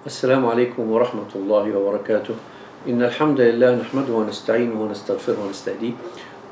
السلام عليكم ورحمة الله وبركاته. إن الحمد لله نحمده ونستعينه ونستغفره ونستهديه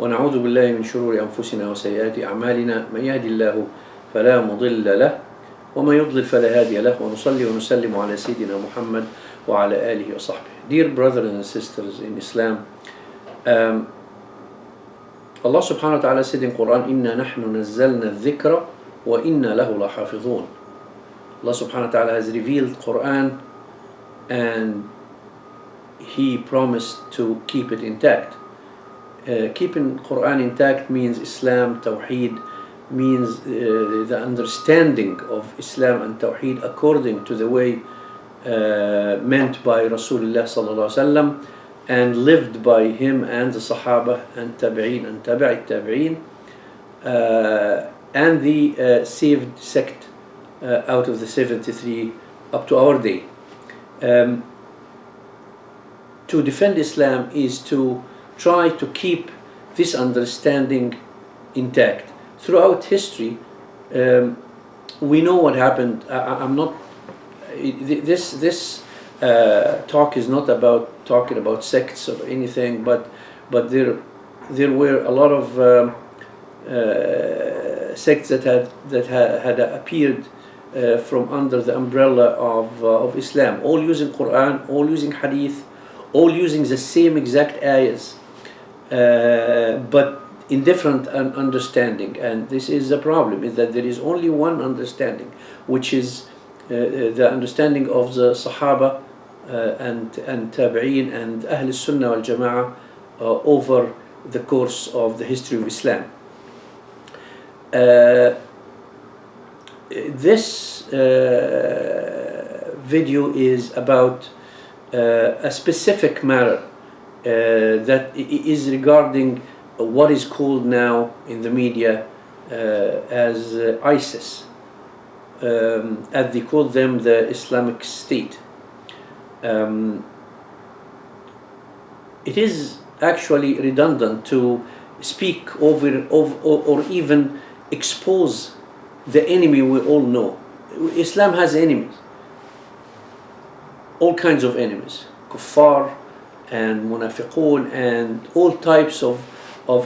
ونعوذ بالله من شرور أنفسنا وسيئات أعمالنا. من يهدي الله فلا مضل له ومن يضلل فلا هادي له ونصلي ونسلم على سيدنا محمد وعلى آله وصحبه. Dear brothers and sisters in Islam, Allah subhanahu wa ta'ala said in Quran, إِنَّا نَحْنُ نَزَّلْنَا الذِّكْرَ وَإِنَّا لَهُ لَحَافِظُونَ. Allah subhanahu wa ta'ala has revealed Quran and He promised to keep it intact. Keeping Quran intact means Islam, Tawheed, means the understanding of Islam and Tawheed according to the way meant by Rasulullah sallallahu alaihi wasallam and lived by him and the Sahaba and Tabi'een and Tabi'it Tabi'een and the saved sect out of the 73 up to our day. To defend Islam is to try to keep this understanding intact. Throughout history, we know what happened. I'm not. This talk is not about talking about sects or anything, but there were a lot of sects that had appeared from under the umbrella of Islam, all using Quran, all using Hadith, all using the same exact ayahs, but in different understanding. And this is the problem, is that there is only one understanding, which is the understanding of the Sahaba and Tabi'een and Ahl Sunnah wal Jama'ah over the course of the history of Islam. This video is about a specific matter that is regarding what is called now in the media as ISIS, as they call them, the Islamic State. It is actually redundant to speak over or even expose the enemy we all know. Islam has enemies, all kinds of enemies, kuffar and munafiqun and all types of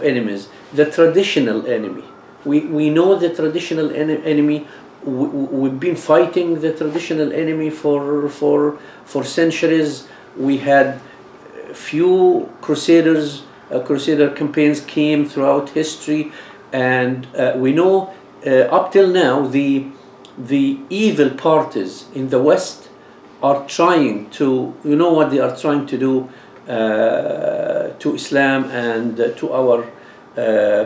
enemies. The traditional enemy, we know the traditional enemy. We've been fighting the traditional enemy for centuries. We had few crusader campaigns came throughout history, and we know up till now the evil parties in the West are trying to, you know what they are trying to do to Islam and to our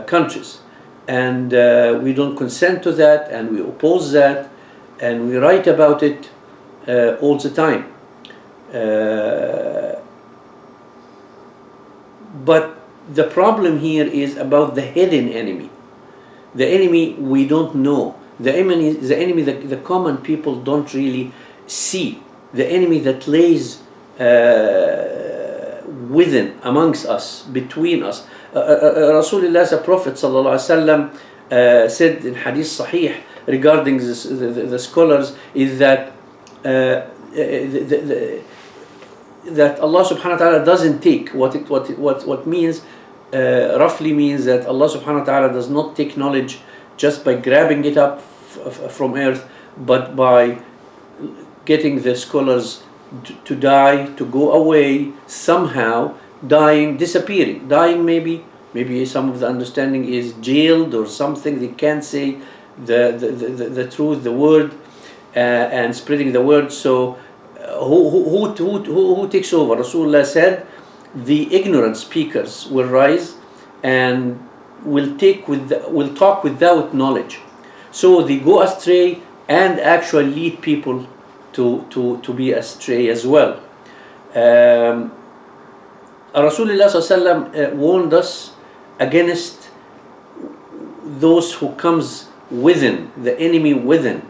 countries. And we don't consent to that, and we oppose that, and we write about it all the time. But the problem here is about the hidden enemy, the enemy we don't know, the enemy that the common people don't really see, the enemy that lays within, amongst us, between us. Rasulullah, the Prophet sallallahu alaihi wasallam, said in Hadith Sahih regarding the scholars is that that Allah subhanahu wa ta'ala doesn't take what means roughly means that Allah subhanahu wa ta'ala does not take knowledge just by grabbing it up from earth, but by getting the scholars to die, to go away somehow, dying, disappearing, dying. Maybe some of the understanding is jailed or something. They can't say the truth, the word, and spreading the word. So who takes over? Rasulullah said the ignorant speakers will rise and will talk without knowledge. So they go astray and actually lead people to be astray as well. Rasulullah ﷺ warned us against those who comes within, the enemy within,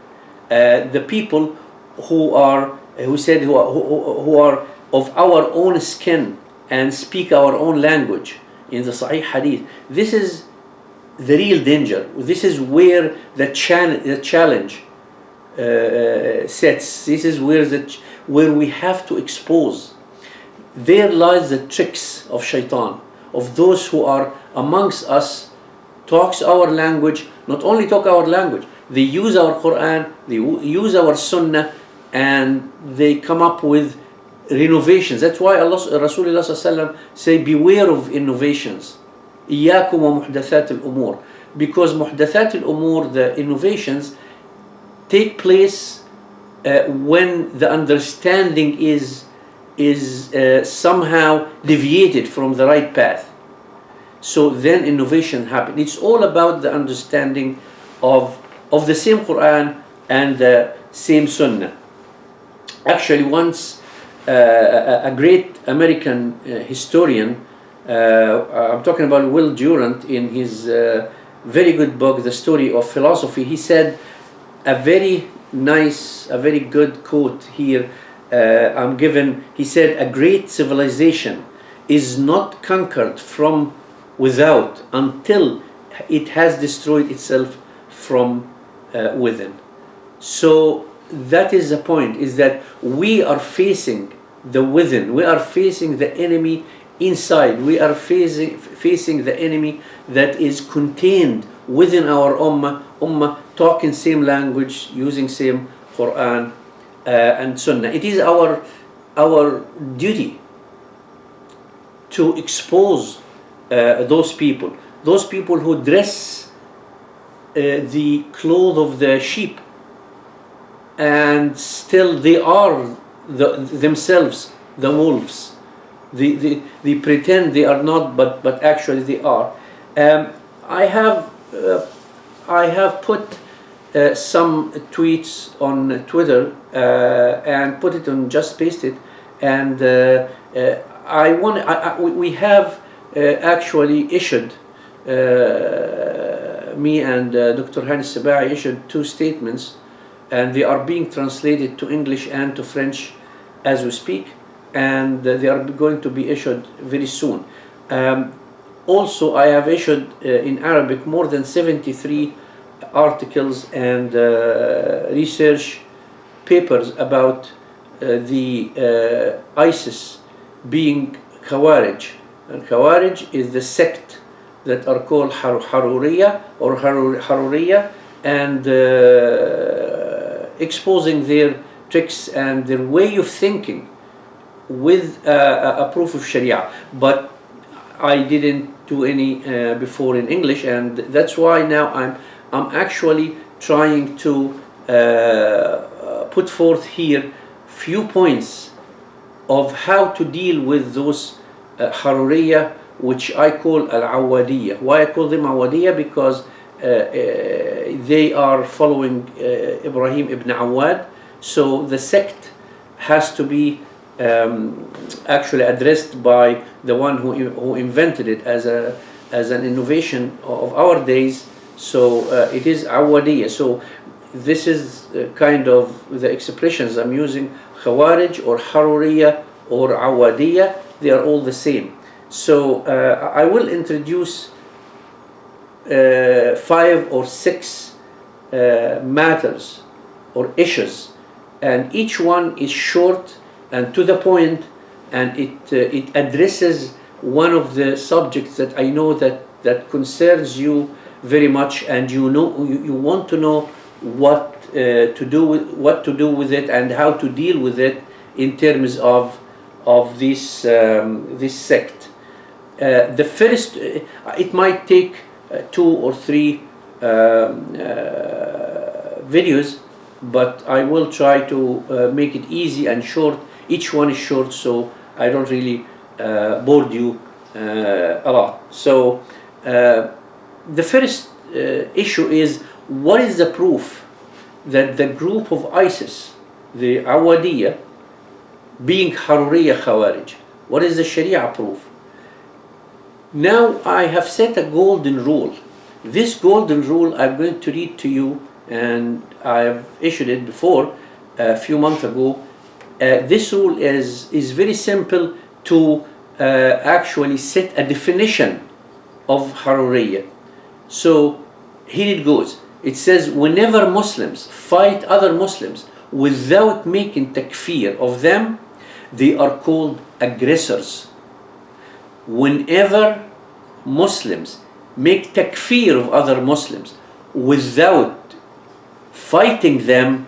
the people who are of our own skin and speak our own language. In the Sahih Hadith, this is the real danger. This is where the challenge sets. This is where we have to expose. There lies the tricks of shaitan, of those who are amongst us, talks our language, not only talk our language, they use our Quran, they use our Sunnah, and they come up with renovations. That's why Rasulullah ﷺ say, beware of innovations. إياكم ومحدثات الأمور. Because محدثات الأمور, the innovations, take place when the understanding is somehow deviated from the right path. So then innovation happens. It's all about the understanding of the same Quran and the same Sunnah. Actually, once a great American historian, I'm talking about Will Durant, in his very good book, The Story of Philosophy, he said a very nice, a very good quote here. I'm given. He said, a great civilization is not conquered from without until it has destroyed itself from within. So that is the point, is that we are facing the within, we are facing the enemy inside, we are facing the enemy that is contained within our ummah, talking same language, using same Quran and Sunnah. It is our duty to expose those people who dress the clothes of the sheep, and still they are themselves the wolves. They pretend they are not, but actually they are. I have put some tweets on Twitter and put it on, just paste it, and we have actually issued, me and Dr. Hani Sabai issued 2 statements, and they are being translated to English and to French as we speak, and they are going to be issued very soon. Also, I have issued in Arabic more than 73 articles and research papers about the ISIS being Khawarij. And Khawarij is the sect that are called Haroriyah or Haroriyah, and exposing their tricks and their way of thinking with a proof of Sharia. But I didn't do any before in English, and that's why now I'm actually trying to put forth here few points of how to deal with those Haroriyah, which I call Al-Awadiyah. Why I call them Awadiyah? Because they are following Ibrahim ibn Awad. So the sect has to be actually addressed by the one who invented it as an innovation of our days. So it is Awadiyah. So this is kind of the expressions I'm using: Khawarij or Haroriyah or Awadiyah. They are all the same. So I will introduce 5 or 6 matters or issues, and each one is short and to the point, and it addresses one of the subjects that I know that concerns you very much, and you want to know what to do with it and how to deal with it in terms of this sect. The first, it might take 2 or 3 videos, but I will try to make it easy and short. Each one is short, so I don't really bore you a lot. So the first issue is, what is the proof that the group of ISIS, the Awadiyah, being Haroriyah Khawarij? What is the Sharia proof? Now I have set a golden rule. This golden rule I'm going to read to you, and I have issued it before a few months ago. This rule is very simple to actually set a definition of Haroriyah. So here it goes. it says whenever Muslims fight other Muslims without making takfir of them, they are called aggressors. Whenever Muslims make takfir of other Muslims without fighting them,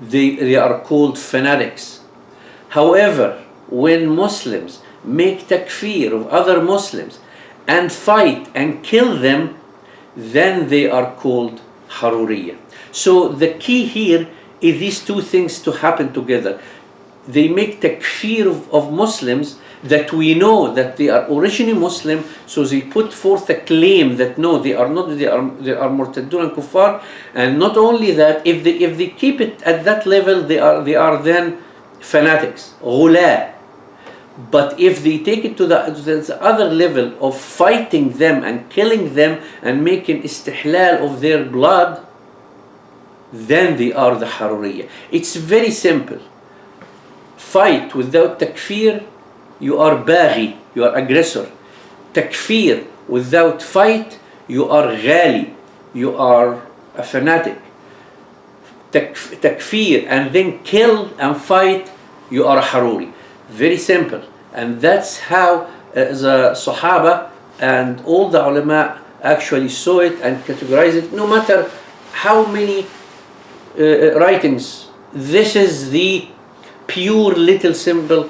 they are called fanatics. However, when Muslims make takfir of other Muslims and fight and kill them, then they are called Haroriyah. So the key here is these two things to happen together. They make takfir of Muslims that we know that they are originally Muslim, so they put forth a claim that no, they are not, they are murtadun and kuffar. And not only that, if they keep it at that level, they are then fanatics, ghula. But if they take it to the other level of fighting them and killing them and making istihlal of their blood, then they are the Haroriyah. It's very simple. Fight without takfir, you are baghi, you are aggressor. Takfir without fight, you are ghali, you are a fanatic. Takfir and then kill and fight, you are a Haruri. Very simple. And that's how the Sahaba and all the ulama actually saw it and categorized it. No matter how many writings, this is the pure little simple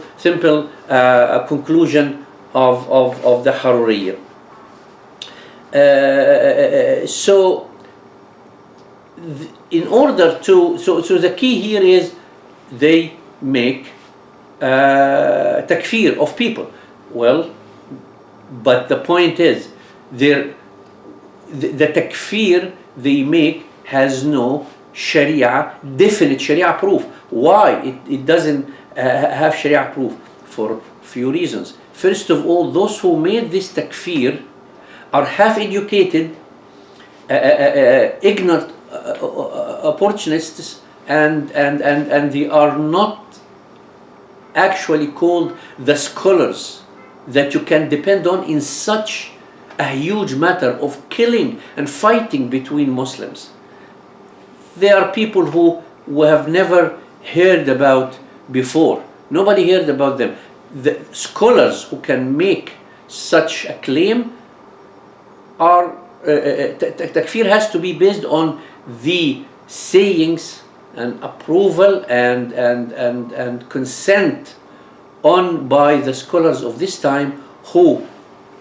conclusion of the Haruriyya. So in order to so the key here is they make takfir of people. Well, but the point is the takfir they make has no definite Sharia proof. Why it doesn't have Sharia proof? For few reasons. First of all, those who made this takfir are half educated, ignorant opportunists, and they are not actually called the scholars that you can depend on in such a huge matter of killing and fighting between Muslims. They are people who have never heard about before. Nobody heard about them. The scholars who can make such a claim are takfir has to be based on the sayings and approval and consent on by the scholars of this time, who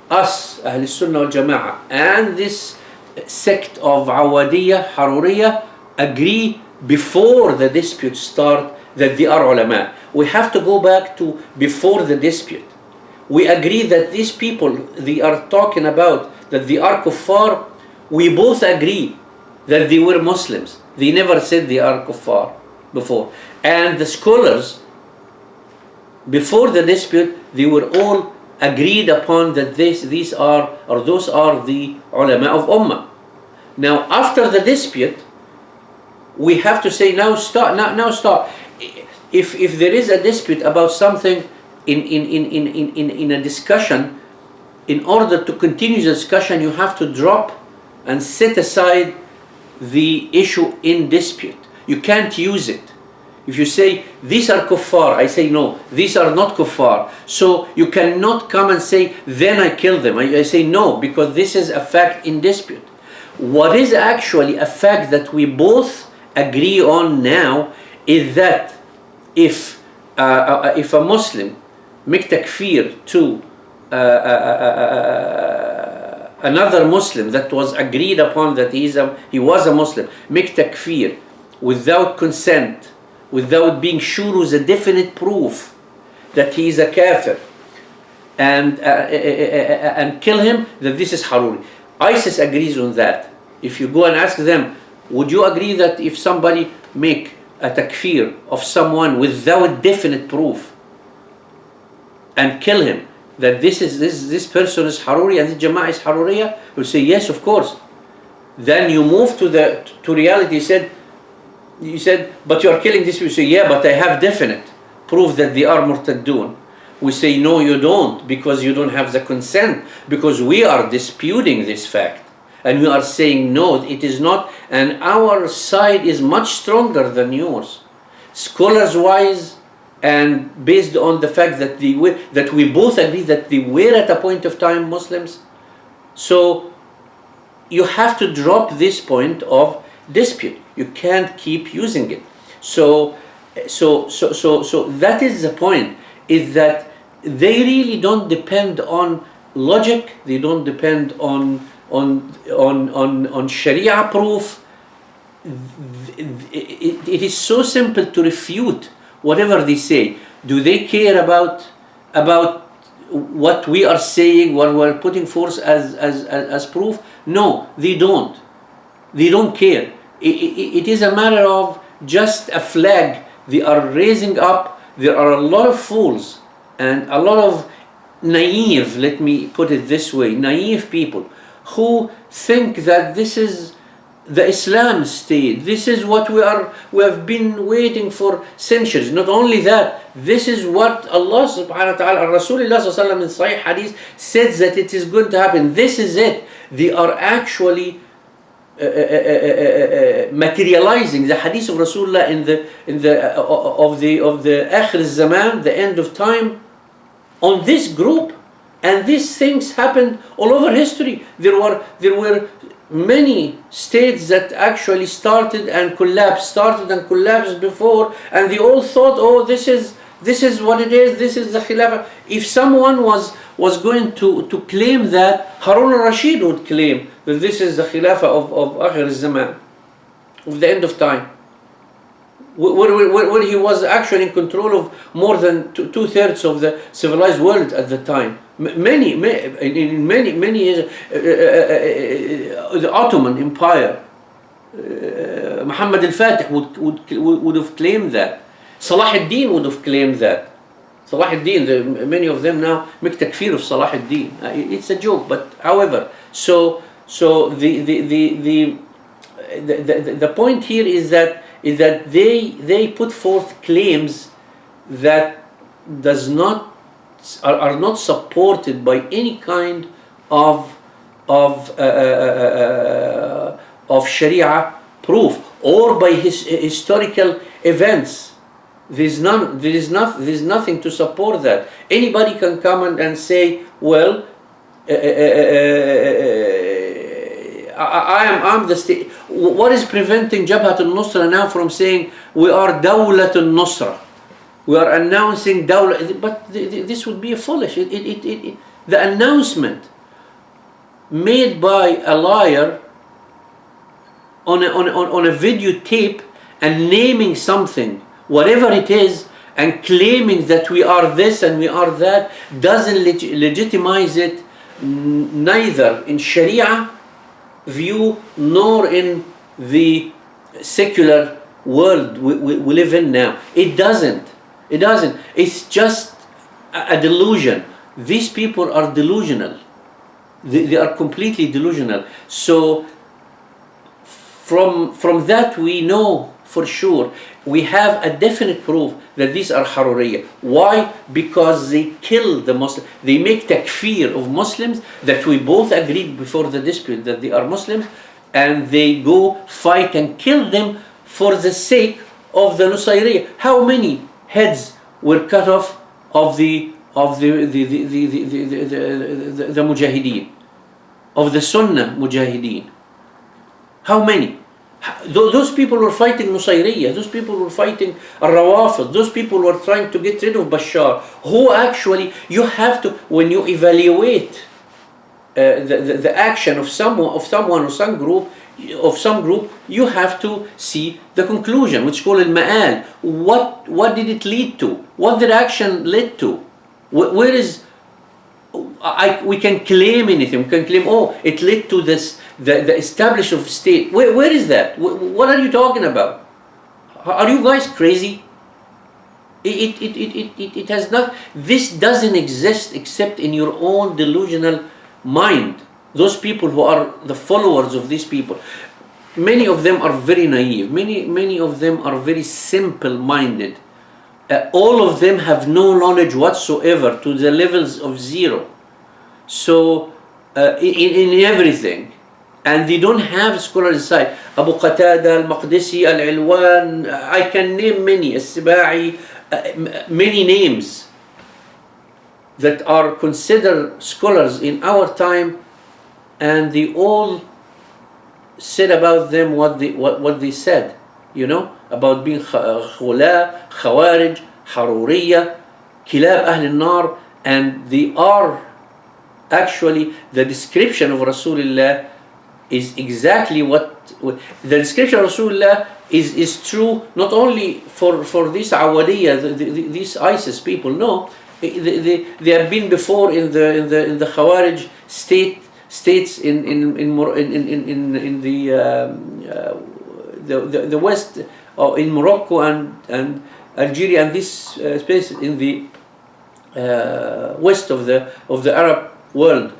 us Ahl Sunnah wal Jama'ah and this sect of Awadiyah, Haruriyah agree before the dispute start that they are ulama. We have to go back to before the dispute. We agree that these people they are talking about, that they are kuffar. We both agree that they were Muslims. They never said they are kuffar before. And the scholars, before the dispute, they were all agreed upon that these are, or those are the ulama of ummah. Now after the dispute, we have to say now stop. Now stop. If there is a dispute about something in a discussion, in order to continue the discussion, you have to drop and set aside the issue in dispute. You can't use it. If you say these are kuffar, I say no, these are not kuffar. So you cannot come and say then I kill them. I say no, because this is a fact in dispute. What is actually a fact that we both agree on now is that if a Muslim make takfir to another Muslim that was agreed upon that he was a Muslim, make takfir without consent, without being sure with a definite proof that he is a kafir, and kill him, that this is Haruri. ISIS agrees on that. If you go and ask them, would you agree that if somebody make a takfir of someone without definite proof and kill him, that this person is Haruri and the Jama'ah is Haruriyah? Will say yes, of course. Then you move to reality. You said, but you are killing this. We say, yeah, but I have definite proof that they are murtadun. We say, no, you don't, because you don't have the consent, because we are disputing this fact. and we are saying no, it is not, and our side is much stronger than yours, scholars wise, and based on the fact that we both agree that they were at a point of time Muslims. So you have to drop this point of dispute. You can't keep using it. So that is the point, is that they really don't depend on logic, they don't depend on Sharia proof. It is so simple to refute whatever they say. Do they care about what we are saying, what we're putting forth as proof? No, they don't. They don't care. It is a matter of just a flag they are raising up. There are a lot of fools and a lot of naive, let me put it this way, naive people who think that this is the Islam state. This is what we have been waiting for centuries. Not only that, this is what Allah subhanahu wa ta'ala, Rasulullah sallallahu alaihi wasallam in Sahih Hadith says that it is going to happen. This is it. They are actually materializing the hadith of Rasulullah of the Akhir Zaman, the end of time, on this group. And these things happened all over history. There were many states that actually started and collapsed before, and they all thought, oh, this is what it is, this is the Khilafah. If someone was going to claim that, Harun al-Rashid would claim that this is the Khilafah of Akhir Zaman, of the end of time, where he was actually in control of more than two-thirds of the civilized world at the time. Many years, the Ottoman Empire, Muhammad al-Fatih would have claimed that. Salah ad-Din would have claimed that. Salah ad-Din, many of them now make takfir of Salah ad-Din. It's a joke, but however, so the point here is that they put forth claims that are not supported by any kind of Sharia proof or by historical events. There is nothing to support that. Anybody can come and say, well, I'm the state. What is preventing Jabhat al-Nusra now from saying we are Dawlat al-Nusra? We are announcing Dawla, but this would be foolish. The announcement made by a liar on a videotape and naming something, whatever it is, and claiming that we are this and we are that, doesn't legitimize it neither in Sharia view nor in the secular world we live in now. It doesn't. It's just a delusion. These people are delusional. They are completely delusional. So from that we know for sure, we have a definite proof that these are Haroriyah. Why? Because they kill the Muslims. They make takfir of Muslims that we both agreed before the dispute that they are Muslims, and they go fight and kill them for the sake of the Nusayriyah. How many heads were cut off of the Mujahideen, of the Sunnah Mujahideen? How many? Those people were fighting Nusayriyah, those people were fighting Al-Rawafid, those people were trying to get rid of Bashar. Who actually, you have to, when you evaluate the action of someone or some group, you have to see the conclusion, which is called al-ma'al. What did it lead to? What did action lead to? Where is, we can claim anything. We can claim, oh, it led to this, the establishment of state. Where is that? What are you talking about? Are you guys crazy? It has not. This doesn't exist except in your own delusional mind. Those people who are the followers of these people, many of them are very naive. Many of them are very simple-minded. All of them have no knowledge whatsoever to the levels of zero. So in everything, and they don't have scholars inside. Abu Qatada, Al-Maqdisi, Al-Ilwan, I can name many, Al-Sibai, many names that are considered scholars in our time, and they all said about them what they said, about being khula, khawarij, haruriyah, kilab ahl al-nar, and they are actually, the description of Rasulullah is exactly what the description of Rasulullah is true, not only for this Awadiyah, these ISIS people. No, they have been before in the Khawarij states in the West, or in Morocco and Algeria, and this space in the west of the Arab world.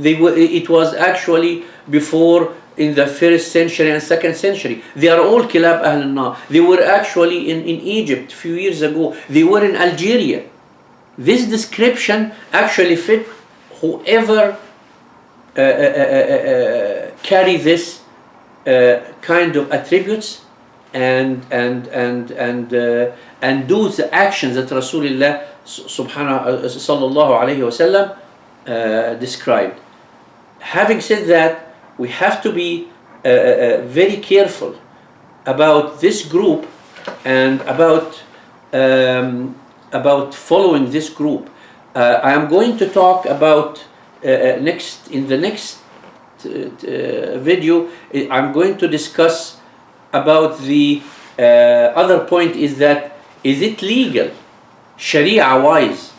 It was actually before, in the 1st century and 2nd century. They are all Kilab Ahl al-Nar. They were actually in Egypt a few years ago. They were in Algeria. This description actually fit whoever carry this kind of attributes and do the actions that Rasulullah sallallahu alayhi wasallam described. Having said that, we have to be very careful about this group and about following this group. I am going to talk about in the next video. I'm going to discuss about the other point, is that is it legal, Sharia wise,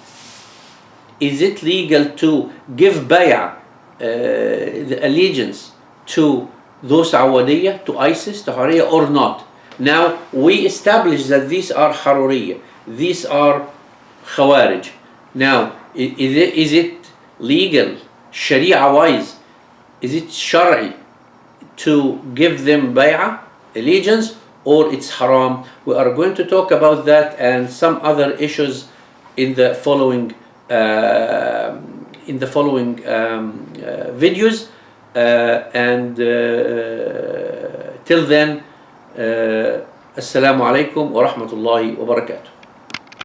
is it legal to give bay'ah, the allegiance to those Awadiyah, to ISIS, to Haruriyah, or not? Now, we established that these are Haruriyah, these are Khawarij. Now, is it legal, Sharia wise, is it Shari to give them bay'ah, allegiance, or it's haram? We are going to talk about that and some other issues in the following videos, and till then, assalamu alaikum wa rahmatullahi wa barakatuh.